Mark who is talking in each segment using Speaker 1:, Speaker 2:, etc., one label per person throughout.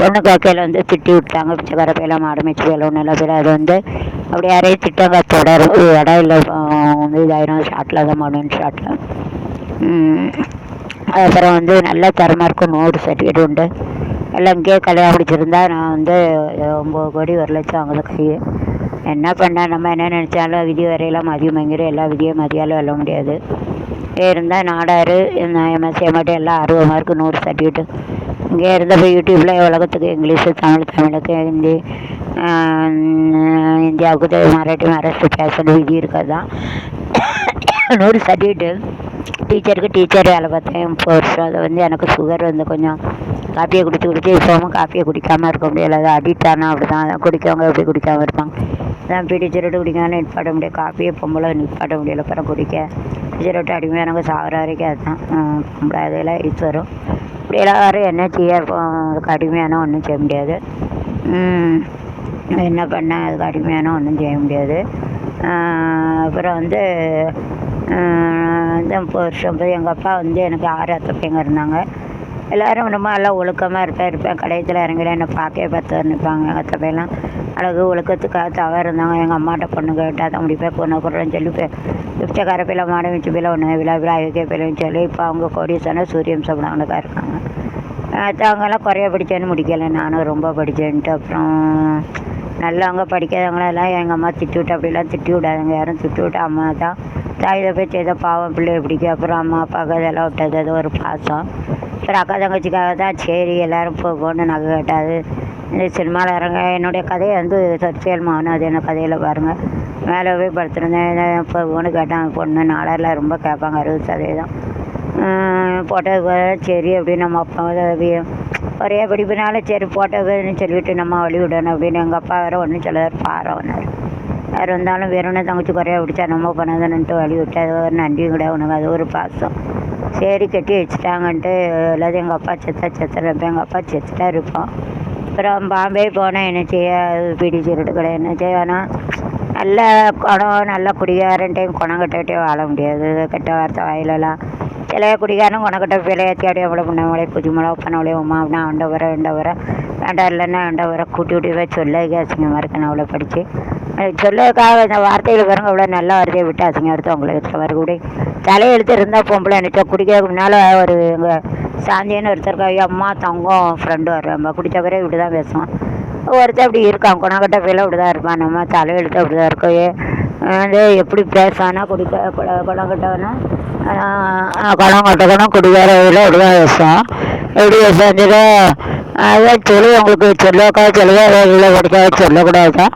Speaker 1: பொண்ணு கேட்கையில் வந்து திட்டி விட்டாங்க. பிச்சைக்கார பையெல்லாம் மாடு மேய்ச்சி வேலை ஒன்றும் இல்லை பேர். அது வந்து அப்படி யாரையும் திட்டங்க தொடரும் இடம் இல்லை வந்து இதாயிரம் ஷார்ட்டில் தான் மாடர்ன் ஷார்ட்டில். அப்புறம் வந்து நல்லா தரமாக இருக்கும். 100 சர்டிஃபிகேட் உண்டு. எல்லாம் இங்கேயே கல்யாணம் முடிச்சிருந்தா நான் வந்து 9 கோடி 1 லட்சம் வாங்குது கை. என்ன பண்ண நம்ம என்ன நினச்சாலும் விதி வரையெல்லாம் மதியம் வாங்கிடும். எல்லா விதியும் மதியாலும் வெல்ல முடியாது. இருந்தால் நாடாரு எம்எஸ்சி மட்டும் எல்லாம் 60 மார்க்கு 100 சர்டிஃபிகேட்டு. இங்கே இருந்தப்போ யூடியூப்பில் உலகத்துக்கு இங்கிலீஷு தமிழுக்கு ஹிந்தி இந்தியாவுக்கு மராட்டி மகாராஷ்டிரா பேசணும் விதி இருக்கிறது தான். 100 சர்டிஃபிகேட்டு. டீச்சர் வேலை பார்த்தேன் 30 வருஷம். அதை வந்து எனக்கு சுகர் வந்து கொஞ்சம் காப்பியை குடிச்சு இப்போவும் காப்பியை குடிக்காமல் இருக்க முடியல. அது அடிக்ட் ஆனால் அப்படி தான் குடிக்கவங்க எப்படி குடிக்காமல் இருப்பாங்க. அதான் டீச்சர்ட்டு குடிக்காமல் நிற்பாட்ட முடியாது. காப்பியை பொம்பளை நிற்பாட்ட முடியல. அப்புறம் குடிக்க டீச்சர்ட்டு அடிமையானவங்க சாகிற வரைக்கும் அதுதான் பொம்பளை அதெல்லாம் இடிச்சு வரும். இப்படி எல்லாரும் என்ன செய்ய அதுக்கு அடிமையான ஒன்றும் செய்ய முடியாது. என்ன பண்ண அதுக்கு அடிமையான ஒன்றும் செய்ய முடியாது. அப்புறம் வந்து 30 வருஷம் போய் எங்கள் அப்பா வந்து எனக்கு 6 அத்தை பையங்க இருந்தாங்க. எல்லோரும் ரொம்ப நல்லா ஒழுக்கமாக இருப்பேன். கடையத்தில் இறங்கிட என்னை பார்த்து நிற்பாங்க. எங்கள் அத்தை பையெல்லாம் அழகு ஒழுக்கத்துக்காக தவறு இருந்தாங்க. எங்கள் அம்மாட்ட பொண்ணு கேட்டால் தான் முடிப்பேன் பொண்ணு கொடுறேன்னு சொல்லி பிச்சைக்கார பையில மாடு வச்சு பையில ஒன்று விழா ஐக்கிய பையிலன்னு சொல்லி இப்போ அவங்க கோடீஸ்வரனா சூரியன் சபனவனுக்கா இருக்காங்க. அவங்கெல்லாம் குறைய படித்தேன்னு முடிக்கலை. நானும் ரொம்ப படித்தேன்ட்டு அப்புறம் நல்லா அவங்க படிக்காதவங்களெல்லாம் எங்கள் அம்மா திட்டி விட்டு அப்படிலாம் திட்டி விடாதுங்க. யாரும் திட்டி விட்டு அம்மா தான் தாயை போய் செய்த பாவம் பிள்ளைய பிடிக்கும். அப்புறம் அம்மா அப்பாவுக்கு அதெல்லாம் விட்டது அது ஒரு பாசம். அப்புறம் அக்கா தங்கச்சிக்காக தான் சரி எல்லோரும் போகணுன்னு நகை கேட்டாது. இந்த சினிமாவில் இறங்க என்னுடைய கதையை வந்து சர்ச்சியல் மகனும் அது என்ன கதையில் பாருங்கள். மேலே போய் படுத்துருந்தேன் போகணுன்னு கேட்டாங்க. பொண்ணு நாளரில் ரொம்ப கேட்பாங்க 60% போட்டது சரி அப்படின்னு நம்ம அப்பா ஒரே படிப்புனால சரி போட்டதுன்னு சொல்லிவிட்டு நம்ம வழி விடணும் அப்படின்னு எங்கள் அப்பா வேறு ஒன்றும் சொல்லார் பாரவனார். யார் வந்தாலும் வேணும்னு தங்கச்சி குறையா பிடிச்சா நம்ம பண்ணதுன்னுட்டு வழி விட்டு அது ஒரு நன்றியும் கூட உனக்கு அது ஒரு பாசம். சரி கட்டி வச்சுட்டாங்கன்ட்டு எல்லாத்தையும் எங்கள் அப்பா செத்துறப்ப எங்கள் அப்பா செத்துட்டா இருப்போம். அப்புறம் பாம்பே போனேன். என்ன செய்ய பிடிச்சிருட்டு கிடையாது. என்ன செய்யனா நல்ல குணம் நல்ல குடிகாரன்ட்டையும் குணம் கட்டவிட்டே வாழ முடியாது. கெட்ட வார்த்தை வாயிலெல்லாம் சில குடிகாரனும் குணக்கட்ட பிள்ளையாத்தி அப்படியே அவ்வளோ பண்ணவங்களே புதுமலை பண்ணவளே உமா அப்படின்னா அண்ட வர வேண்டாம் இல்லைன்னா அண்ட வர கூட்டி போய் சொல்ல அசிங்கமாக இருக்கேன். அவ்வளோ படித்து சொல்லதுக்காக இந்த வார்த்தையில் பாருங்க அவ்வளோ நல்ல வார்த்தையை விட்டு அசிங்கம் எடுத்து அவங்கள வச்சுட்டு வர கூட தலையெழுத்து இருந்தால் பொம்பளை நினச்சா குடிக்கிறதுக்கு முன்னால் ஒரு எங்கள் சாந்தின்னு ஒருத்தருக்கு அம்மா தங்கம் ஃப்ரெண்டு வர்றோம் குடித்த பிறகு இப்படி தான் பேசுவான். ஒருத்தர் அப்படி இருக்கான் குணக்கட்ட போயில இப்படி தான் இருப்பான். நம்ம தலையெழுத்து அப்படி தான் இருக்கோயே வந்து எப்படி பேசானா குணம் கட்டவனா குணம் கட்டக்கணும் குடிக்காரவில் இப்படி தான் பேசுவோம். எப்படி பேசுறது அதான் சொல்லி உங்களுக்கு சொல்லக்கா சொல்லுவா படிக்காத சொல்லக்கூடாது.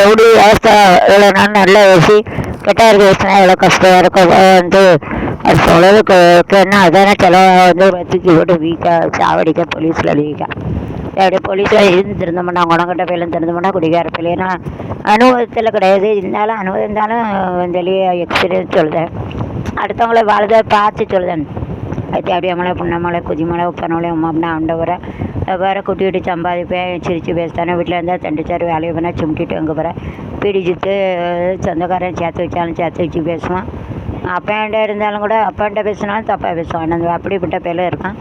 Speaker 1: எப்படி விவசாய இவ்வளோ நாள் நல்லா பேசி கெட்டாக இருக்க பேசினா எவ்வளோ கஷ்டமாக இருக்கும் வந்து அது சொல்கிறதுக்கு என்ன அதானே சில வந்து தூக்கி போட்டு வீக்காக சாவடிக்க போலீஸில் வீக்கா அப்படியே போலீஸில் இருந்து திருந்த மாட்டான். குணக்கட்ட பையிலும் திருந்த மாட்டான் குடிக்கார பையிலேன்னா அனுபவத்தில் கிடையாது. இருந்தாலும் அனுபவம் இருந்தாலும் வெளியே எக்ஸ்பீரியன்ஸ் சொல்லுதேன். அடுத்தவங்கள வாழதை பார்த்து சொல்லுதேன். அது அப்படியே மலை புண்ணமலை குதிமலை உப்பனமலை உமா அப்படின்னா ஆண்டவரை வேறு கூட்டி விட்டு சம்பாதிப்பேன் சிரித்து பேசுதானே. வீட்டில் இருந்தால் தண்டிச்சார் வேலையை பண்ணால் சுமிட்டிட்டு அங்கே போகிறேன் பிடிச்சிட்டு சொந்தக்காரன் சேர்த்து வச்சாலும் சேர்த்து வச்சு பேசுவான். அப்பாண்ட இருந்தாலும் கூட அப்பாண்ட பேசினாலும் தப்பாக பேசுவான். அந்த அப்படிப்பட்ட பேரும் இருக்கான்.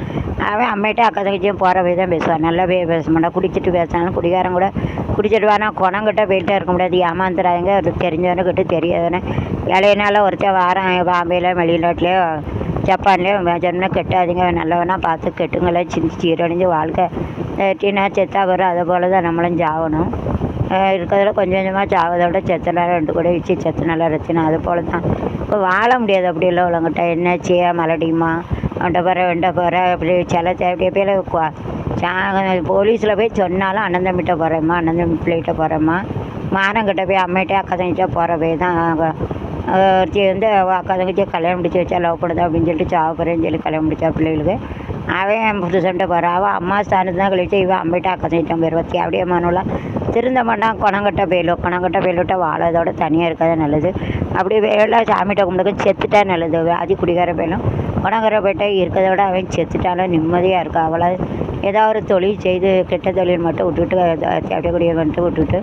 Speaker 1: அவன் அம்மையிட்ட அக்கா தங்கச்சியும் போகிற போய் தான் பேசுவான். நல்லா பேச மாட்டான். குடிச்சிட்டு பேசினாலும் குடிகாரன் கூட குடிச்சிட்டு வானா குணங்கிட்ட போயிட்டே இருக்க முடியாது. ஏமாந்துடாதீங்க. ஒரு தெரிஞ்சவனு கிட்ட தெரியாதானே வேலையினால ஒருத்தர் வாரம் பாம்பேயில் வெளிநாட்டிலையோ ஜப்பான்லேயோ ஜன்ம கெட்டாதீங்க. நல்லவனா பார்த்து கெட்டுங்களை சிந்திச்சு சீரழிஞ்சு வாழ்க்கை டீனா செத்தா வரும். அதை போல் தான் நம்மளும் சாகணும். இருக்கிறதுல கொஞ்சம் கொஞ்சமாக சாவதை விட செத்தனால 2 கூட வச்சு செத்தனால ரத்தினா அது போல் தான் இப்போ வாழ முடியாது. அப்படி இல்லை உள்ளவங்கிட்ட என்ன செய்ய மலடியுமா அவன்கிட்ட போகிற அப்படி சில அப்படியே போய் போலீஸில் போய் சொன்னாலும் அண்ணன் தம்பிகிட்ட போகிறேம்மா அண்ணன் தம்பி பிள்ளைகிட்ட போகிறேம்மா மானங்கிட்ட போய் அம்மையிட்டே அக்கா தங்கிட்ட போகிற போய் தான் ஒருத்தி வந்து அக்கா தங்கச்சியை கல்யாணம் முடிச்சு வச்சா லவ் பண்ணுது அப்படின்னு சொல்லிட்டு சாப்பிட்றேன்னு சொல்லி கல்யாணம் முடிச்சா பிள்ளைகளுக்கு. அவன் புதுசன்ட்ட போகிறான். அவள் அம்மா ஸ்தானத்து தான் கழிச்சு இவன் அம்மிட்ட அக்கா தங்கிட்டான் பேர் வச்சு அப்படியே மனுலாம் திருந்த மாட்டான். குணங்கட்ட போயிலுவிட்டா வாழதோட தனியாக இருக்காத நல்லது. அப்படி வேலை சாமிகிட்ட கும்பிடுக்க செத்துட்டா நல்லது. அது குடிகார போயிலும் குணங்கிற போயிட்டா இருக்கிறத விட அவன் செத்துட்டாலும் நிம்மதியாக இருக்கா. அவளை ஏதாவது ஒரு தொழில் செய்து கெட்ட தொழில் மட்டும் விட்டுவிட்டு அப்படியே வந்துட்டு விட்டுவிட்டு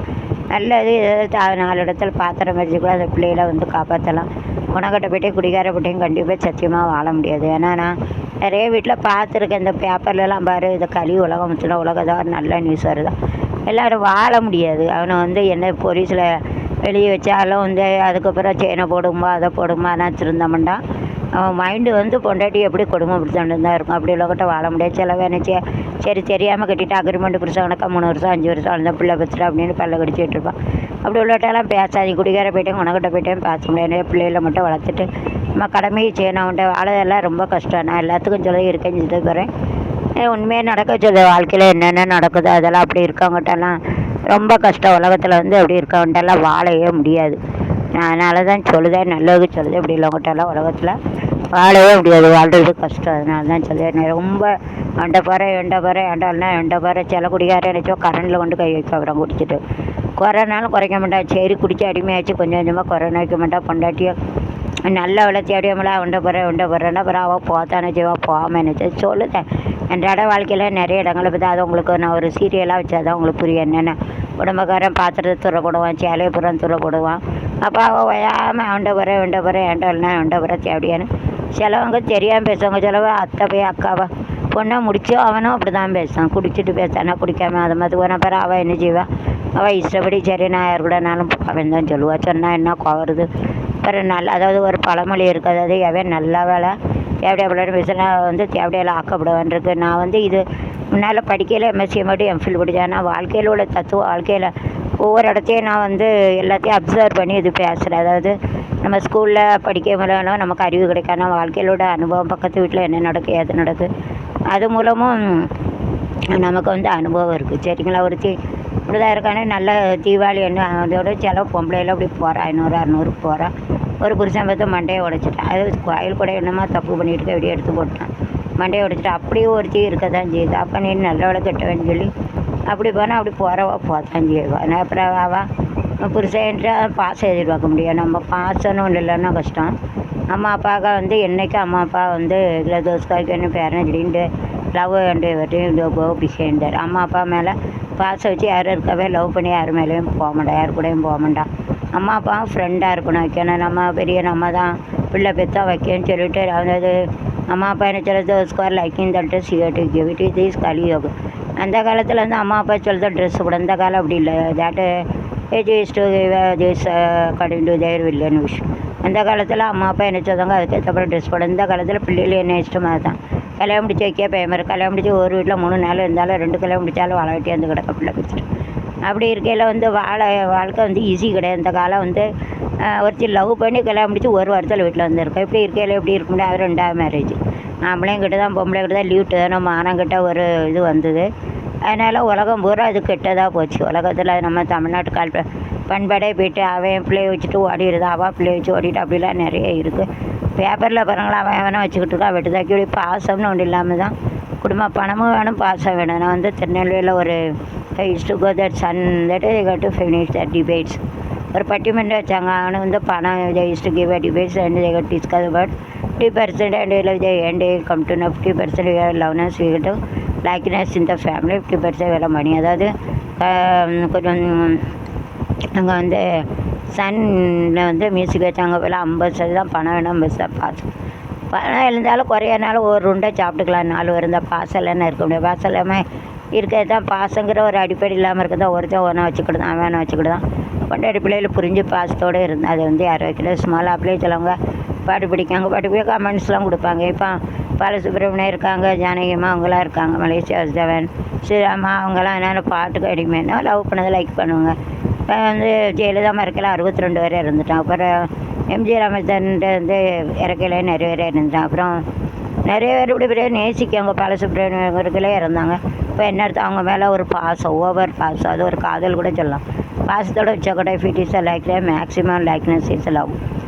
Speaker 1: நல்லது ஏதாவது 4 இடத்துல பாத்திரம் வச்சு கூட அந்த பிள்ளைகளை வந்து காப்பாற்றலாம். குணக்கட்ட போய்ட்டே குடிகார போட்டையும் கண்டிப்பாக சத்தியமாக வாழ முடியாது. ஏன்னா நான் நிறைய வீட்டில் பார்த்துருக்கேன். இந்த பேப்பர்லலாம் பாரு, இந்த கலி உலகம் சின்ன உலகம் தான் நல்ல நியூஸ் வருதான். எல்லோரும் வாழ முடியாது. அவனை வந்து என்ன போலீஸில் வெளியே வச்சாலும் வந்து அதுக்கப்புறம் செயினை போடுமா அதை போடுமா நான் திருந்தமாட்டான். அவன் மைண்டு வந்து பொண்டாட்டி எப்படி கொடுமைப்படுத்தாண்டு தான் இருக்கும். அப்படி உள்ளவங்கிட்ட வாழ முடியாது. சில வேணுச்சு சரி தெரியாமல் கட்டிட்டு அக்ரிமெண்ட் புருஷன் கணக்கா 3 வருஷம் 5 வருஷம் அந்த பிள்ளை பத்துட்டு அப்படின்னு பல்ல கடிச்சிட்டு இருப்பான். அப்படி உள்ளவட்டெல்லாம் பேசாது. குடிக்கார போயிட்டேன் உனக்கிட்ட போயிட்டேன் பேச முடியாது. பிள்ளைகளை மட்டும் வளர்த்துட்டு நம்ம கடமையை செய்யணும். அவன்கிட்ட வாழதெல்லாம் ரொம்ப கஷ்டம். நான் எல்லாத்துக்கும் சொல்லி இருக்கேன் செஞ்சு போகிறேன். உண்மையாக நடக்க சொல்ல வாழ்க்கையில் என்னென்ன நடக்குது அதெல்லாம் அப்படி இருக்கவங்ககிட்டலாம் ரொம்ப கஷ்டம். உலகத்தில் வந்து அப்படி இருக்கவன்ட்டெல்லாம் வாழவே முடியாது. நான் அதனால தான் சொல்லுதேன், நல்லது சொல்லுது. இப்படி இல்லவங்ககிட்டலாம் உலகத்தில் வாழவே முடியாது, வாழ்றது கஷ்டம். அதனால தான் சொல்லுவேன். ரொம்ப அண்டை பாறை ஏண்டால்னா எண்டை பாறை சில குடிக்கார நினச்சோ கரண்டில் கொண்டு கை வைக்க அப்புறம் குடிச்சிட்டு குறைனாலும் குறைக்க மாட்டான். சரி குடிச்சு அடிமையாச்சு கொஞ்சம் கொஞ்சமாக குறைன்னு வைக்க மாட்டான். பொண்டாட்டியோ நல்ல வளர்ச்சி அடியாமல உண்டை போகிறேன்னா அப்புறம் அவள் போத்தானே செய்வா போகாமல் நினச்சி சொல்லுதேன். அன்றாட வாழ்க்கையில் நிறைய இடங்களை பற்றி அதை உங்களுக்கு நான் ஒரு சீரியலாக வச்சா தான் உங்களுக்கு புரியும். என்னென்ன உடம்புக்காரன் பாத்திரத்தை துறை போடுவான், சேலையை புறம் துறை போடுவான். அப்போ அவள் வயாமல் உண்டை போகிறேன் ஏண்டால்னா உண்டை போகிற தேவையானு சிலவங்க தெரியாமல் பேசுவாங்க. சிலவ அத்தை போய் அக்காவா பொண்ணை முடிச்சோ அவனும் அப்படி தான் பேசுவான். குடிச்சிட்டு பேசானா குடிக்காமல் அதை மாதிரி போன பிறகு அவள் என்ன செய்வாள், அவள் இஷ்டப்படி சரி நான் யார் கூடனாலும் அவன் தான் சொல்லுவாள். சொன்னால் என்ன குவருது அப்புறம் நல்லா. அதாவது ஒரு பழமொழி இருக்குது, அதாவது எவன் நல்ல வேலை தேவையா பிள்ளைன்னு பேசினா வந்து தேவையில ஆக்கப்படுவான் இருக்கு. நான் வந்து இது முன்னால் படிக்கையில் எம்எஸ்சி மட்டும் எம்ஃபில் படித்தேன். நான் வாழ்க்கையில் உள்ள தத்துவம் வாழ்க்கையில் ஒவ்வொரு இடத்தையும் நான் வந்து எல்லாத்தையும் அப்சர்வ் பண்ணி இது பேசுகிறேன். அதாவது நம்ம ஸ்கூலில் படிக்க மூலம் நமக்கு அறிவு கிடைக்காது. வாழ்க்கையிலோட அனுபவம் பக்கத்து வீட்டில் என்ன நடக்குது எது நடக்குது அது மூலமும் நமக்கு வந்து அனுபவம் இருக்குது. சரிங்களா. ஒருத்தி இப்படி தான் இருக்கானே நல்ல தீபாவளி என்ன அதோட சில பொம்பளையில் அப்படி போகிறா 500-600 போகிறா. ஒரு புருஷன் பார்த்து மண்டையை உடைச்சிட்டான். அது கோயில் கூட என்னமா தப்பு பண்ணிட்டு வெளியே எடுத்து போட்டான். மண்டையை உடைச்சிட்டு அப்படியே ஒருத்தி இருக்க தான் செய்யுது. அப்போ நீ நல்லவளை கெட்டவன்னு சொல்லி அப்படி போனால் அப்படி போகிறவா போத்தான் செய்வா. நான் அப்புறம் அவள் புருஷன்ட்டு பாசம் எதிர்பார்க்க முடியாது. நம்ம பாசம்னு ஒன்று இல்லைன்னா கஷ்டம். அம்மா அப்பாவுக்கு வந்து என்றைக்கும் அம்மா அப்பா வந்து இதில் தோஸ்காய்க்கு என்ன பேரன் சொல்லிட்டு லவ் அண்டு அப்படி சேர்ந்தார். அம்மா அப்பா மேலே பாசம் வச்சு யாரும் இருக்கவே லவ் பண்ணி யார் மேலேயும் போக மாட்டான், யார் கூடயும் போக மாட்டான். அம்மா அப்பாவும் ஃப்ரெண்டாக இருக்கணும் வைக்கணும். நம்ம பெரிய நம்ம தான் பிள்ளை பெற்றா வைக்கணும்னு சொல்லிட்டு அதாவது அம்மா அப்பா என்ன சொல்கிறது ஸ்கொயர் லைக்கிங் தட்டு சிகரெட்டு கிவிட் தீஸ் கலியோகம். அந்த காலத்தில் வந்து அம்மா அப்பா சொல்லிட்டு ட்ரெஸ்ஸு கூட இந்த காலம் அப்படி இல்லை. That age is to this according to their villain விஷயம். அந்த காலத்தில் அம்மா அப்பா என்ன சொல்லுவாங்க அதுக்கப்புறம் ட்ரெஸ் போட. இந்த காலத்தில் பிள்ளைகள் என்ன இஷ்டமாக தான் கல்யாணம் முடிச்சு வைக்க பயமரு. கல்யாணம் முடிச்சு ஒரு வீட்டில் 3 நாள் இருந்தாலும் 2 கல்யாணம் முடித்தாலும் வாழ வெட்டி வந்து கிடக்க பிள்ளை பிடிச்சிட்டு. அப்படி இருக்கையில் வந்து வாழ்க்கை வந்து ஈஸி கிடையாது. இந்த காலம் வந்து ஒருத்தி லவ் பண்ணி கல்யாணம் முடிச்சு ஒரு வாரத்தில் வீட்டில் வந்துருக்கோம். இப்படி இருக்கையில் எப்படி இருக்க முடியாது. 2வது மேரேஜ் ஆம்பளையும் கிட்ட தான் பொம்பளை கிட்ட தான் லீவ்ட்டு தானே மானங்கிட்ட ஒரு இது வந்தது. அதனால் உலகம் பூரா அது கெட்டதாக போச்சு. உலகத்தில் நம்ம தமிழ்நாட்டு பண்பாடே போய்ட்டு அவன் பிள்ளைய வச்சுட்டு ஓடிடுது, அவள் பிள்ளைய வச்சு ஓடிட்டு அப்படிலாம் நிறைய இருக்குது. பேப்பரில் பாருங்களா அவன் அவனை வச்சுக்கிட்டு இருக்கா வெட்டுதாக்கி இப்படி பாசம்னு ஒன்று இல்லாமல் தான் குடும்பம் பணமும் வேணும் பாசம் வேணும். நான் வந்து திருநெல்வேலியில் ஒரு is to go that son that cut to finish the debates ஒரு பட்டிமன்றம் வச்சாங்க. அவனு வந்து பணம் is to give a debates and they cut discuss about 50% and they come to know 50% loveness we get to likeness in the family 50% வேலை மணி. அதாவது கொஞ்சம் அங்கே வந்து சன்னில் வந்து மியூசிக் வச்சாங்க போல் 50% பணம் வேணும் 50% பாசம். பணம் இருந்தாலும் குறையனாலும் ஒரு உண்டை சாப்பிட்டுக்கலாம். 4 இருந்தால் பாசம் இல்லைன்னா இருக்க முடியாது. பாசம் இல்லாமல் இருக்கிறது தான் பாசங்கிற ஒரு அடிப்படை இல்லாமல் இருக்கிறதா ஒருத்தன் ஒன்றா வச்சுக்கிட்டு அவன் வச்சுக்கிட்டு தான் கொண்டாடி பிள்ளைகள் புரிஞ்சு பாசத்தோடு இருந்தால் அது வந்து யார் வைக்கல. ஸ்மால் அப்படியே சொல்லுவாங்க பாட்டு பிடிக்காங்க பாட்டு போய் கமெண்ட்ஸ்லாம் கொடுப்பாங்க. இப்போ பாலசுப்ரமணியம் இருக்காங்க, ஜானகியம்மா அவங்களாம் இருக்காங்க, மலேசியா வாசுதேவன் ஸ்ரீராமா அவங்களாம் என்னென்ன பாட்டுக்கு அடிமைன்னா லவ் பண்ணதை லைக் பண்ணுவாங்க. இப்போ வந்து ஜெயலலிதா மறக்கல 62 வரை இருந்துட்டான். அப்புறம் எம்ஜி ராமச்சந்திரன் வந்து இறக்கையில நிறைய பேர் இருந்துட்டான். அப்புறம் நிறைய பேர் இப்படி பெரிய நேசிக்கவங்க பாலசுப்ரமணியர்களே இருந்தாங்க. இப்போ என்ன அர்த்தம் அவங்க மேலே ஒரு பாசம் ஓவர் பாசம் அது ஒரு காதல் கூட சொல்லலாம். பாசத்தோட வச்ச கூட fit is like maximum likeness is love.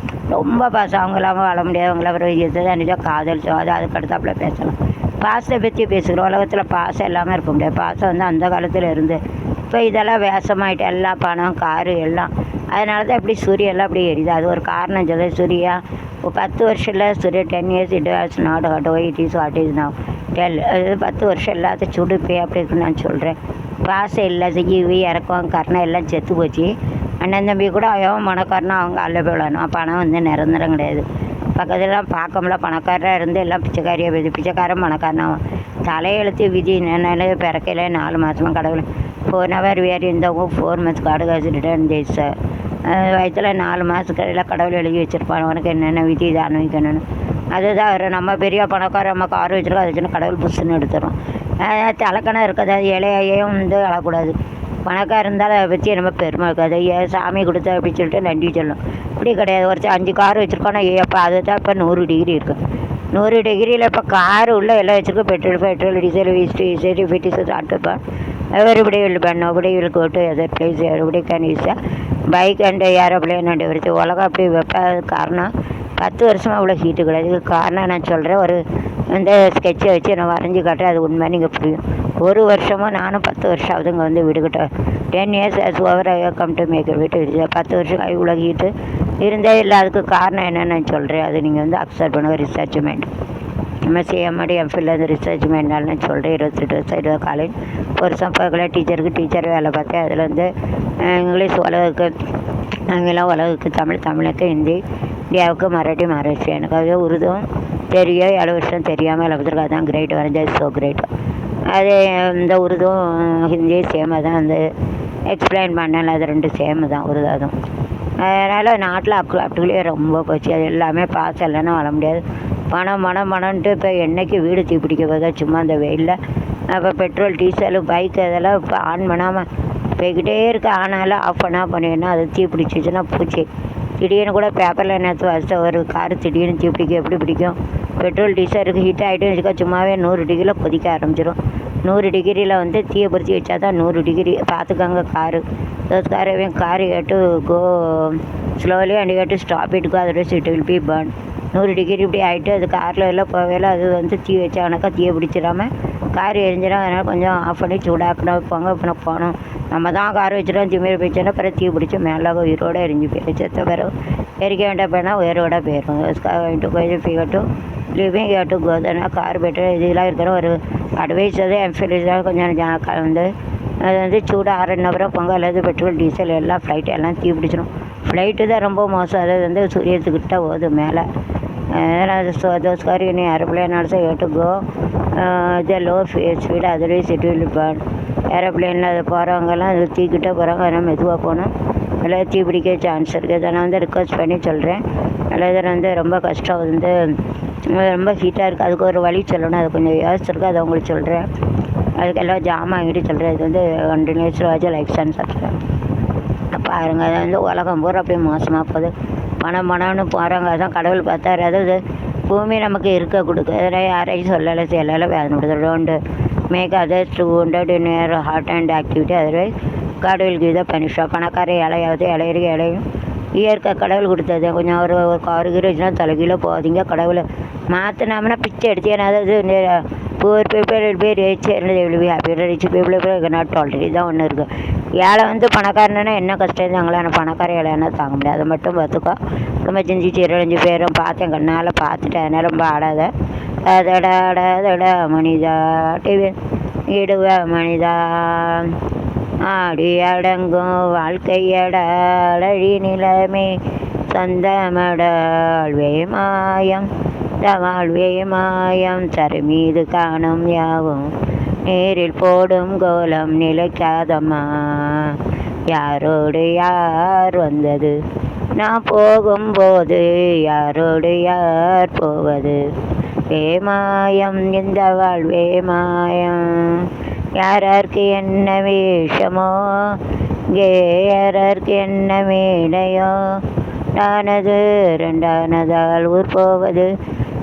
Speaker 1: ரொம்ப பாசம் அவங்களாம வாழ முடியாது. அவங்கள ஒரு இது தான் காதல் அது அதுக்கடுத்தாப்புல பேசலாம். பாசத்தை பற்றி பேசுகிறோம். உலகத்தில் பாசம் எல்லாமே இருக்க முடியாது. பாசம் வந்து அந்த காலத்தில் இருந்து இப்போ இதெல்லாம் வேஷமாயிட்டு எல்லாம் பணம் காரு எல்லாம். அதனால தான் இப்படி சூரியெல்லாம் அப்படி எரியுது. அது ஒரு காரணம் சொல்ல சூர்யா 10 வருஷத்தில் சூரிய 10 years it was not hot why it is what is now del. அது 10 வருஷம் எல்லாத்தையும் சுடுப்பே அப்படி இருக்குன்னு நான் சொல்கிறேன். பாசம் இல்லை ஈவி இறக்குவாங்க கருணை எல்லாம் செத்து போச்சு. அண்ணன் தம்பி கூட அவன் மனக்காரனா அவங்க அல்ல போடணும். பணம் வந்து நிரந்தரம் கிடையாது. பக்கத்துலலாம் பார்க்கமுல பணக்காரராக இருந்து எல்லாம் பிச்சைக்காரியாக போயிடுது. பிச்சைக்காரன் பணக்காரனாகும். தலையெழுத்து விதி என்னென்னு பிறக்கையில 4 மாதமாக கடவுள் 4 ஹவர் வேறு இருந்தவங்க 4 மந்த்ஸ் காடு காசு ரிட்டர்ன் டேஸ் வயசில் 4 மாதத்துக்கு இடையில் கடவுள் எழுதி வச்சுருப்பான் உனக்கு என்னென்ன விதி இதை அனுபவிக்கணும்னு. அதுதான் அவர் நம்ம பெரிய பணக்கார நம்ம கார் வச்சுருக்கோம் அதை வச்சுன்னு கடவுள் புஷ்ஷுன்னு எடுத்துடும். தலக்கணம் இருக்காது. அது இலையையும் அழக்கூடாது. பணக்கார இருந்தாலும் அதை பற்றி நம்ம பெருமை இருக்காது. சாமி கொடுத்த அப்படின்னு சொல்லிட்டு நன்றி சொல்லணும். இப்படி கிடையாது. ஒரு 5 கார் வச்சுருக்கோன்னா அப்போ அது தான் இப்போ 100 டிகிரி இருக்குது. 100 டிகிரியில் இப்போ கார் உள்ள எல்லாம் வச்சுருக்கோம். பெட்ரோல் டீசல் வேஸ்ட்டு ஃபெட்டிஸ் ஆட்டோப்பான் everybody will ban, nobody will go to other place, everybody can use a bike and aeroplane and everything. உலகம் அப்படி வெப்ப காரணம் 10 வருஷமாக இவ்வளோ ஹீட்டு கிடையாது. இதுக்கு காரணம் நான் சொல்கிறேன். ஒரு இந்த ஸ்கெட்சை வச்சு நான் வரைஞ்சி காட்டுறேன். அது உண்மை நீங்கள் புரியும். 1 வருஷமாக நானும் 10 வருஷம் ஆகுது இங்கே வந்து வீடு கட்ட 10 years as over I come to make வீட்டு 10 வருஷம் இவ்வளோ ஹீட்டு இருந்தே இல்லை. அதுக்கு காரணம் என்னென்னு நான் சொல்கிறேன். அது நீங்கள் வந்து அக்செப்ட் பண்ணுங்கள். Research mind MSc MEd MPhil வந்து ரிசர்ச் மைண்ட்னால நான் சொல்கிறேன். 28 வருஷம் 20 காலேஜ் வருஷம் பார்க்கல. டீச்சர் வேலை பார்த்தேன். அதில் வந்து இங்கிலீஷ் உலகுக்கு, ஆங்கிலம் உலகுக்கு, தமிழுக்கு ஹிந்தி, இந்தியாவுக்கு மராட்டி, மகாராஷ்டிரா. எனக்கு அது உருதும் தெரியும். 7 வருஷம் தெரியாமல் எழுபத்திருக்கா தான் கிரேட் வரைஞ்சது. So great. அது இந்த உருதும் ஹிந்தியும் சேமாக தான் வந்து எக்ஸ்பிளைன் பண்ணல. அது 2 சேமு தான் உருது அதுவும். அதனால் நாட்டில் அப்படியே ரொம்ப போச்சு. அது எல்லாமே பாஸ் இல்லைன்னா வர முடியாது. பணம்ன்ட்டு இப்போ என்றைக்கு வீடு தீப்பிடிக்க போதா சும்மா அந்த வெயிலில். அப்போ பெட்ரோல் டீசலு பைக் அதெல்லாம் இப்போ ஆன் பண்ணாமல் போய்கிட்டே இருக்குது. ஆனாலும் ஆஃப் பண்ணினா அது தீ பிடிச்சிச்சுன்னா பூச்சி. திடீர்னு கூட பேப்பரில் நேற்று வருஷம் ஒரு கார் திடீர்னு தீ பிடிக்கும். எப்படி பிடிக்கும்? பெட்ரோல் டீசலுக்கு ஹீட் ஆகிட்டு வச்சுக்கோ. சும்மாவே 100 டிகிரியில் கொதிக்க ஆரம்பிச்சிடும். 100 டிகிரியில் வந்து தீயை பொறுத்தி வச்சா தான் 100 டிகிரி. பார்த்துக்கோங்க. காரு கேட்டு கோ ஸ்லோலி அண்ட் கேட்டு ஸ்டாப் இட்டுக்கோ. அதோட it will be burn. 100 degree இப்படி ஆகிட்டு அது காரில் எல்லாம் போவேல. அது வந்து தீ வச்சாங்கனாக்கா தீயை பிடிச்சிடாமல் கார் எரிஞ்சிடும். அதனால் கொஞ்சம் ஆஃப் பண்ணி சூடாக்கணும் வைப்பாங்க. இப்போ நான் போகணும். நம்ம தான் கார் வச்சுட்டோம் திமிரி போயிடுச்சோன்னா பிறகு தீ பிடிச்சி மேலே உயிரோடு எரிஞ்சு போயிடும். செத்த பிறகு எரிக்க வேண்டாம் போனால் உயிரோட போயிடும். கொஞ்சம் ஃபிகட்டும் லிவிங் கேட்டு கோதனா கார் பெட்ரோல் இதெல்லாம் இருக்கிற ஒரு அட்வைஸ் அது எம்ஃபிலிஸாக கொஞ்சம் வந்து அது வந்து சூடு ஆறுனப்புறம் பொங்கல் அல்லது பெட்ரோல் டீசல் எல்லாம் ஃப்ளைட்டு எல்லாம் தீ பிடிச்சிடும். ஃப்ளைட்டு தான் ரொம்ப மோசம். அது வந்து சூரியத்துக்கிட்ட போகுது மேலே. those car in airplane also you have to go the low speed, otherwise it will burn. ஏரோப்ளேனில் அது போகிறவங்கெல்லாம் அது தீக்கிட்ட போகிறாங்க. அதனால் மெதுவாக போகணும். எல்லாம் தீ பிடிக்க சான்ஸ் இருக்குது. அதை நான் வந்து ரிக்வஸ்ட் பண்ணி சொல்கிறேன். அதில் இதில் வந்து ரொம்ப கஷ்டம் வந்து ரொம்ப ஹீட்டாக இருக்குது. அதுக்கு ஒரு வழி சொல்லணும். அது கொஞ்சம் யோசிச்சிருக்கு. அதை உங்களுக்கு சொல்கிறேன். அதுக்கெல்லாம் ஜாமான் வாங்கிட்டு சொல்கிறேன். இது வந்து continues watch likes and subscribe பாருங்கள். அது வந்து உலகம் பூரா அப்படியே மோசமாக போகுது. பணம்னு போகிறாங்க. அதான் கடவுள் பார்த்தாரு. அதாவது பூமி நமக்கு இருக்க கொடுக்கு. அதில் யாரையும் சொல்லலை செய்யலை வேதனை don't make others to wounded in your heart and activity, otherwise God will give the punishment. பணக்கார இலையாவது இலையும் இயற்கை கடவுள் கொடுத்தது. கொஞ்சம் ஒரு காரு கீரை தலைகீழே போகாதீங்க. கடவுளை மாற்றினோம்னா பிச்சை எடுத்து. ஏன்னா அதாவது poor people will be rich and they will be happy. Rich people not already தான் ஒன்று இருக்குது. ஏழை வந்து பணக்காரனா என்ன கஷ்டம் இருந்தாங்களோ ஆனால் பணக்கார ஏழைன்னா தாங்க முடியாது. அதை மட்டும் பார்த்துக்கோ. ரொம்ப செஞ்சிச்சு 25 பேரும் பார்த்தேன். கண்ணால் பார்த்துட்டேன். அதனால் ரொம்ப ஆடாத அதடா மனிதா டிவி இடுவ மனிதா ஆடி அடங்கும் வாழ்க்கையடா அழி நிலைமை சொந்தமடாழ்வே மாயம் வாழ்வே மாயம் தரு மீது காணும் யாவும் நேரில் போடும் கோலம் நிலைக்காதம்மா. யாரோடு யார் வந்தது நான் போகும்போது, யாரோடு யார் போவது? வேமாயம் இந்த வாழ்வே மாயம். யாராருக்கு என்ன வேஷமோ இங்கே, யாராருக்கு என்ன மேடையோ. ஆனது 2ஆனதால் ஊர் போவது,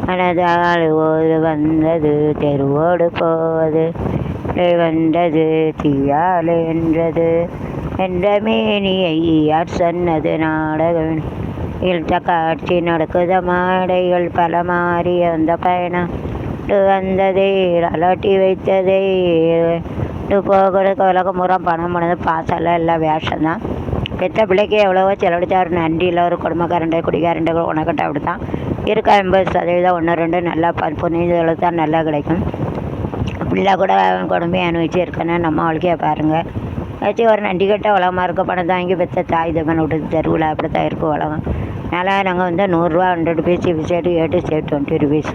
Speaker 1: மனதால் ஓது வந்தது தெருவோடு போவது. வந்தது தீயால் என்றது என்ற மேனியை யார் சொன்னது? நாடகம் இழுத்த காட்சி நடக்குத மாடைகள் பல மாறி அந்த பயணம் வந்ததே அலாட்டி வைத்ததே போகிறதுக்கு உலகம் முறம் பணம் பண்ணது பாசெல்லாம் எல்லாம் வேஷம்தான். பெற்ற பிள்ளைக்கு எவ்வளவோ செலவழித்தார். நன்றியில் ஒரு குடும்பக்காரண்டை குடிக்காரண்டை உனக்கிட்ட அப்படி தான் இருக்கா. 80% 1-2 நல்லா புனிதளவு தான் நல்லா கிடைக்கும். பிள்ளை கூட குடும்பம் அனுபவிச்சு இருக்கணும். நம்ம வாழ்க்கையை பாருங்கள். ஏதாச்சும் ஒரு நன்றி கட்ட உலகமாக இருக்க பணம் தாங்கி பெற்ற தாய் தகவன் விட்டு தெருவில் அப்படி தான் இருக்கும் உலகம். அதனால் நாங்கள் வந்து நூறுரூவா 100 பீஸ் சைடு 8 சைடு 20 ருபீஸ்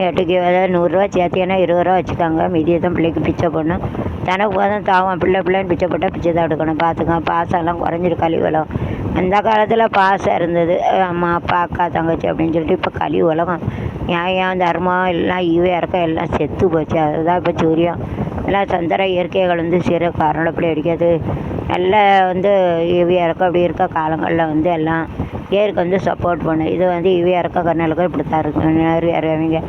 Speaker 1: 8க்கு அதாவது நூறுரூவா சேர்த்தினா 20 ரூபா வச்சுக்காங்க. மீதியை தான் பிள்ளைக்கு பிச்சை போடணும். தனக்கு போதும் தாவும் பிள்ளைன்னு பிச்சை போட்டால் பிச்சை தான் எடுக்கணும். பார்த்துக்கோங்க, பாசம்லாம் குறைஞ்சிரு கலி உலகம். அந்த காலத்தில் பாசம் இருந்தது, அம்மா அப்பா அக்கா தங்கச்சி அப்படின்னு சொல்லிட்டு. இப்போ கலி உலகம் நியாயம் தர்மம் எல்லாம் இறக்கம் எல்லாம் செத்து போச்சு. அதுதான் இப்போ சூரியம் எல்லாம் சந்திர இயற்கைகள் வந்து சிறு காரணம் அப்படி அடிக்காது. நல்ல வந்து இறக்கம் அப்படி இருக்க காலங்களில் வந்து எல்லாம் இயற்கை வந்து சப்போர்ட் பண்ணும். இது வந்து இறக்க கண்ணலுக்கு இப்படி தான் இருக்கும். அவங்க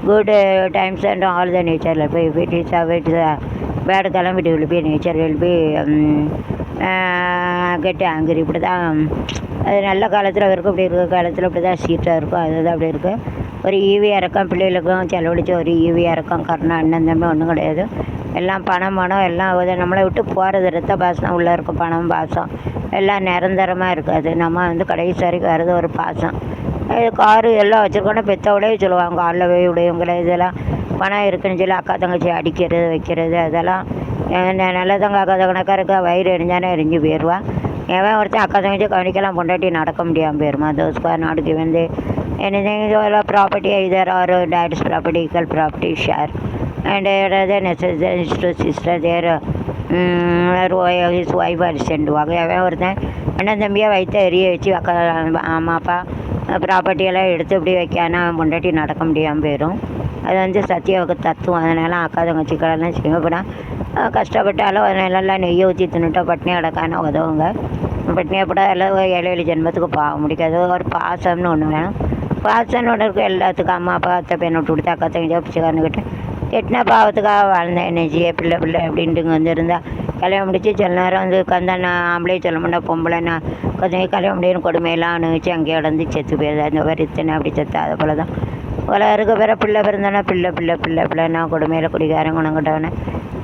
Speaker 1: good times and all the நேச்சரில் போய் இட் இஸ் பேட் கிளம்பிட்டு will be nature will be get angry. இப்படி தான் அது நல்ல காலத்தில் இருக்கும், இப்படி இருக்க காலத்தில் இப்படி தான் சீட்டாக இருக்கும். அதுதான் அப்படி இருக்குது. ஒரு இறக்கம் பிள்ளைகளுக்கும் செலவழித்து ஒரு இறக்கம் கருணா அண்ணன் தம்பி ஒன்றும் கிடையாது. எல்லாம் பணம் எல்லாம் நம்மளை விட்டு போகிறது ரத்த பாசம் உள்ளே இருக்கும். பணம் பாசம் எல்லாம் நிரந்தரமாக இருக்காது. நம்ம வந்து கடைசி வரைக்கும் வர்றது ஒரு பாசம். காரு எல்லாம் வச்சுருக்கோன்னா பெற்றவுடைய சொல்லுவாங்க, காலில் போய் உடையவங்களை இதெல்லாம் பணம் இருக்குன்னு சொல்லி அக்கா தங்கச்சி அடிக்கிறது வைக்கிறது அதெல்லாம் நல்லதாங்க. அக்கா தங்கனக்கா இருக்கா வயிறு எரிஞ்சானே எரிஞ்சு போயிடுவா. எவன் ஒருத்தன் அக்கா தங்கச்சி கவனிக்கலாம் பொண்டாட்டி நடக்க முடியாமல் போயிடுமா. தோஸ்கார் நாடுக்கு வந்து anything property either or dad's property equal property share and rather necessary to sister their his wife are சென்டுவாங்க. அவன் ஒருத்தன் அண்ணன் தம்பியாக வைத்த எரிய வச்சு அக்கா அம்மா அப்பா ப்ராப்பர்ட்டியெல்லாம் எடுத்து இப்படி வைக்கானா பொண்டாட்டி நடக்க முடியாமல் போயிடும். அது வந்து சத்தியாவுக்கு தத்துவம். அதனால அக்கா தங்கச்சிக்கெல்லாம் சிங்கப்படா கஷ்டப்பட்டாலும் அதனாலலாம் நெய்யை ஊற்றி தின்னுட்டா பட்னி அடக்கான உதவுங்க. பட்னியப்பட எல்லாம் 7 ஜென்மத்துக்கு பாவம் முடிக்காது. ஒரு பாசம்னு ஒன்று வேணும். பாசம்னு ஒன்று இருக்கும் எல்லாத்துக்கும். அம்மா அப்பா அத்தை பையனை விட்டு கொடுத்து அக்கா தங்கச்சி பிச்சைக்காரனுக்கிட்ட கெட்டின பாவத்துக்காக வாழ்ந்தேன். என்னைச்சியே பிள்ளை அப்படின்ட்டுங்க வந்து இருந்தால் கல்யாணம் முடிச்சு சில நேரம் வந்து கந்தாண்ணா ஆம்பளையே சொல்ல மாட்டா பொம்பளைன்னா கொஞ்சம் கல்யாணம் முடியும் கொடுமையெல்லாம் அணுகிச்சு அங்கேயே இடந்து செத்து போயிடுது. அந்த மாதிரி இத்தனை அப்படி செத்து அதை போல தான் உலகம் இருக்க பிற பிள்ளை பிறந்தானா பிள்ளைன்னா கொடுமையில் குடிக்காரன் குணங்கிட்டவனே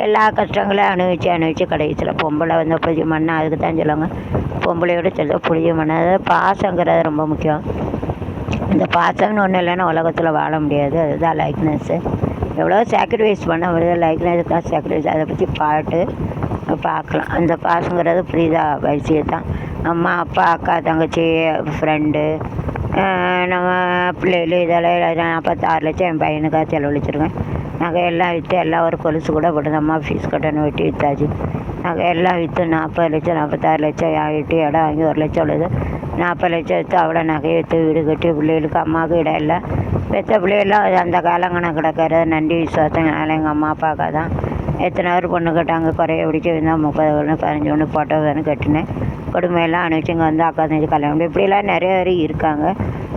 Speaker 1: எல்லா கஷ்டங்களையும் அணுகிச்சு கடைசியில் பொம்பளை வந்து புளிய மண்ணை அதுக்கு தான் சொல்லுவாங்க. பொம்பளையோட சொல்ல புளிய மண்ணை. அதாவது பாசங்கிறது ரொம்ப முக்கியம். இந்த பாசம்னு ஒன்றும் இல்லைன்னா உலகத்தில் வாழ முடியாது. அதுதான் லைக்னஸ்ஸு. எவ்வளோ சாக்ரிஃபைஸ் பண்ண வருது லைக்னஸுக்காக சாக்ரிஃபைஸ். அதை பற்றி பாட்டு பார்க்கலாம். அந்த பாசங்கிறது புரியுதா விஷயத்தான். அம்மா அப்பா அக்கா தங்கச்சி ஃப்ரெண்டு நம்ம பிள்ளைகள் இதெல்லாம் 46 லட்சம் என் பையனுக்காக செலவழிச்சிருக்கேன். நகை எல்லாம் விற்று எல்லாம் ஒரு கொலுசு கூட போட்டு அம்மா ஃபீஸ் கட்டணும் வெட்டி விற்றாச்சு. நகை எல்லாம் விற்று 40 லட்சம் 46 லட்சம் விட்டு இடம் வாங்கி 1 லட்சம் உள்ளது. 40 லட்சம் விற்று அவ்வளோ நகையை விற்று வீடு கட்டி பிள்ளைகளுக்கு அம்மாவுக்கு இடம் இல்லை. பெற்ற பிள்ளைகள்லாம் அந்த காலங்கன கிடக்கிறது நன்றி விசுவாசம். அதனால் எங்கள் அம்மா அப்பாவுக்காக தான் எத்தனை பேர் பொண்ணு கட்டாங்க குறைய பிடிக்க இருந்தால் 30 ஒன்று 15 ஒன்று போட்டோ வேணும் கட்டினேன். கொடுமையெல்லாம் அனுப்பிச்சு இங்கே வந்து அக்கா தங்கச்சி கல்யாணம் இப்படிலாம் நிறைய பேர் இருக்காங்க.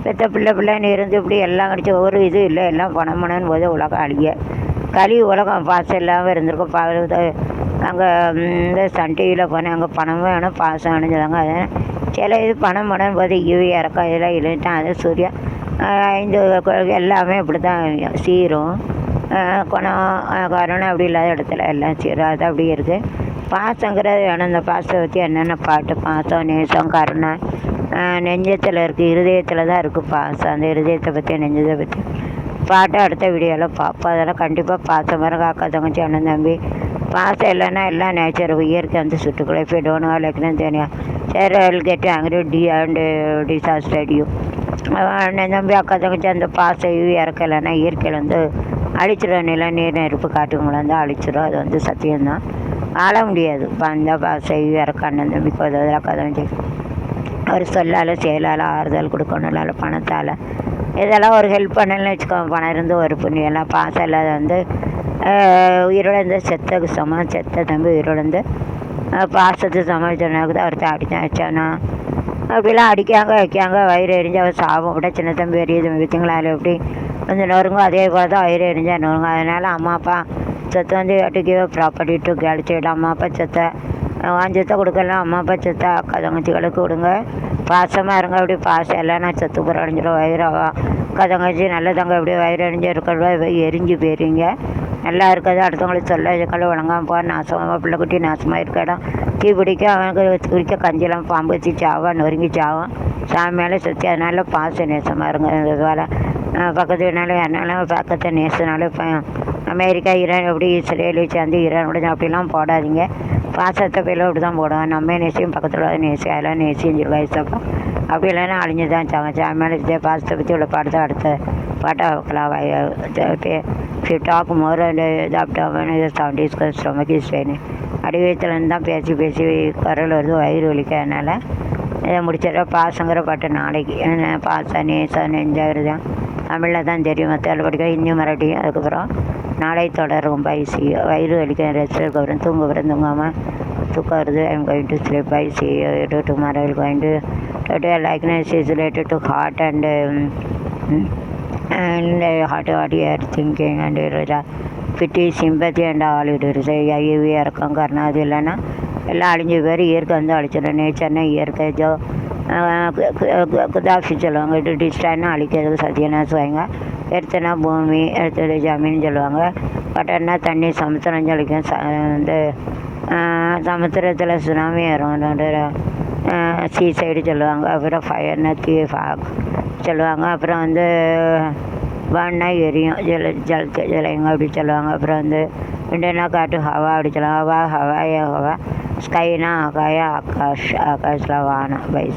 Speaker 1: பெற்ற பிள்ளைன்னு இருந்து இப்படி எல்லாம் கிடச்சி ஒரு இது இல்லை. எல்லாம் பணம்னு போது உலகம் அழிய களி உலகம் பாசம் இல்லாமல் இருந்திருக்கும். அங்கே இந்த சன் டிவியில் போனேன். அங்கே பணம் வேணும் பாசம் வேணும் சொல்லுவாங்க. அது சில இது பணம் போது இறக்கம் இதெல்லாம் இல்லைட்டான். அது சூர்யா 5 எல்லாமே இப்படி தான் சீரும் குணம் கருணை அப்படி இல்லாத இடத்துல எல்லாம் சீரும். அது அப்படி இருக்குது. பாசங்கிறது வேணும். இந்த பாசத்தை பற்றி என்னென்ன பாட்டு பாசம் நேசம் கருணை நெஞ்சத்தில் இருக்குது. இருதயத்தில் தான் இருக்குது பாசம். அந்த இருதயத்தை பற்றி நெஞ்சத்தை பற்றி பாட்டு அடுத்த வீடியோவில் பார்ப்போம். அதெல்லாம் கண்டிப்பாக பாசம் மாதிரி அக்கா தங்கச்சி அண்ணன் தம்பி பாசம் இல்லைன்னா எல்லாம் நேச்சர் இயற்கை வந்து சுட்டுக்களை இப்போ டோனுவா லைக்னு தெரியும். சரி கெட்டு அங்கே டிசாஸ்டர் யூ அண்ணன் தம்பி அக்கா தங்கச்சி அந்த பாசம் இறக்கலைன்னா இயற்கையில் வந்து அழிச்சிடும். நில நீர் நெருப்பு காட்டுங்களை வந்து அழிச்சிடும். அது வந்து சத்தியம்தான். ஆள முடியாது. அந்த பாசம் இறக்க அண்ணன் தம்பிக்கு உதவுது அக்கா தங்கச்சி ஒரு சொல்லால் செயலால் ஆறுதல் கொடுக்கணும்னால பணத்தால் இதெல்லாம் ஒரு ஹெல்ப் பண்ணலன்னு வச்சுக்கோங்க. பணம் இருந்து ஒரு புண்ணியெல்லாம் பாசம் இல்லாத வந்து உயிரோடு செத்தக்கு சமம். செத்த தம்பி உயிரோடு பாசத்தை சமாளிச்சோன்னாக்கு தான் ஒருத்தர் அடித்தான் வச்சானா அப்படிலாம் அடிக்காங்க வைக்காங்க. வயிறு எரிஞ்சு அவர் சாபம் விட சின்ன தம்பி எரிய தம்பி வச்சுங்களா எப்படி வந்து நொறுங்கும். அதே போல் தான் வயிறு எரிஞ்சா நொறுங்கும். அதனால் அம்மா அப்பா செத்த வந்து டு ப்ராப்பர்ட்டி டு கேள்ச்சிவிடும். அம்மா அப்பா செத்த வாஞ்சத்தை கொடுக்கலாம். அம்மா அப்பா செத்த அக்கா தங்கச்சிகளுக்கு கொடுங்க. பாசமாக இருங்க. அப்படி பாசம் எல்லாம் நான் செத்து போகிற அடைஞ்சிடும். வயிறு அக்கா தங்கச்சி நல்லதாங்க இப்படி வயிறு அடைஞ்சு இருக்கிற எரிஞ்சு போயிருங்க. நல்லா இருக்காது. அடுத்தவங்களுக்கு சொல்ல இதுக்களை ஒழுங்காமல் போக நாசமாக பிள்ளை குட்டி நாசமாக இருக்க இடம் தீ பிடிக்க அவனுக்கு குடிக்க கஞ்சிலாம் பாம்பு வச்சு சாவா நொறுங்கி சாவும். சாமி மேலே சுற்றி அதனால பாசம் நேசமாக இருங்க. இதுவால் பக்கத்து வீனாலும் யாருனாலும் பக்கத்தை நேசனாலும் இப்போ அமெரிக்கா ஈரான் எப்படி இஸ்ரேல் சேர்ந்து ஈரான் கூட அப்படிலாம் போடாதீங்க. பாசத்தை பேரில் அப்படி தான் போடுவோம். நம்ம நேசியும் பக்கத்தில் உள்ள நேசி அதெல்லாம் நேசியும் வயசப்போ அப்படி இல்லைன்னா அழிஞ்சு தான் சாமி இதே பாசத்தை பற்றி உள்ள பாடத்தை அடுத்த பாட்டாக வைக்கலாம். If you talk more and the abdomen is sound is stomach is pain. அடிவயத்துலேருந்து தான் பேசி பேசி குரல் வருது, வயிறு வலிக்கிறதுனால இதை முடிச்சிட பாசங்கிற பாட்டு நாளைக்கு பாச நேச நெஞ்சாகிறதான் தமிழில் தான் தெரியும். மற்ற படிக்க ஹிந்தி மராட்டியும். அதுக்கப்புறம் நாளை தொடரும் பைசி வயிறு வலிக்க ரெஸ்ட் அதுக்கப்புறம் தூங்குறேன் தூங்காமல் தூக்கம் வருது. I am going to sleep Faizi tomorrow will going to likeness is related to heart and heart are thinking and pity sympathy and all it is ஐவி இறக்கம் கருணா. அது இல்லைன்னா எல்லாம் அழிஞ்சு பேர் இயற்கை வந்து அழிச்சிடும். நேச்சர்னா இயற்கை ஜோ குதாஃபி சொல்லுவாங்க. டிஸ்டான்னா அழிக்கிறதுக்கு சத்தியனாஸ் வாங்க. எடுத்துனா பூமி எடுத்து ஜமீன் சொல்லுவாங்க. பட்டன்னா தண்ணி சமுத்திரம் சொல்லிக்கும். வந்து சமுத்திரத்தில் சுனாமி வரும் சீ சைடு சொல்லுவாங்க. அப்புறம் ஃபயர்னா தீ ஃபாக் சொல்லுவாங்க. அப்புறம் வந்து வான்னா எரியும் ஜலைங்க அப்படி சொல்லுவாங்க. அப்புறம் வந்து விண்டனா காட்டு ஹவா அப்படி சொல்லுவாங்க. ஹவா ஹவாய ஹவா ஸ்கைனா ஆகாய ஆகாஷ் ஆகாஷில் வானம் பைஸ்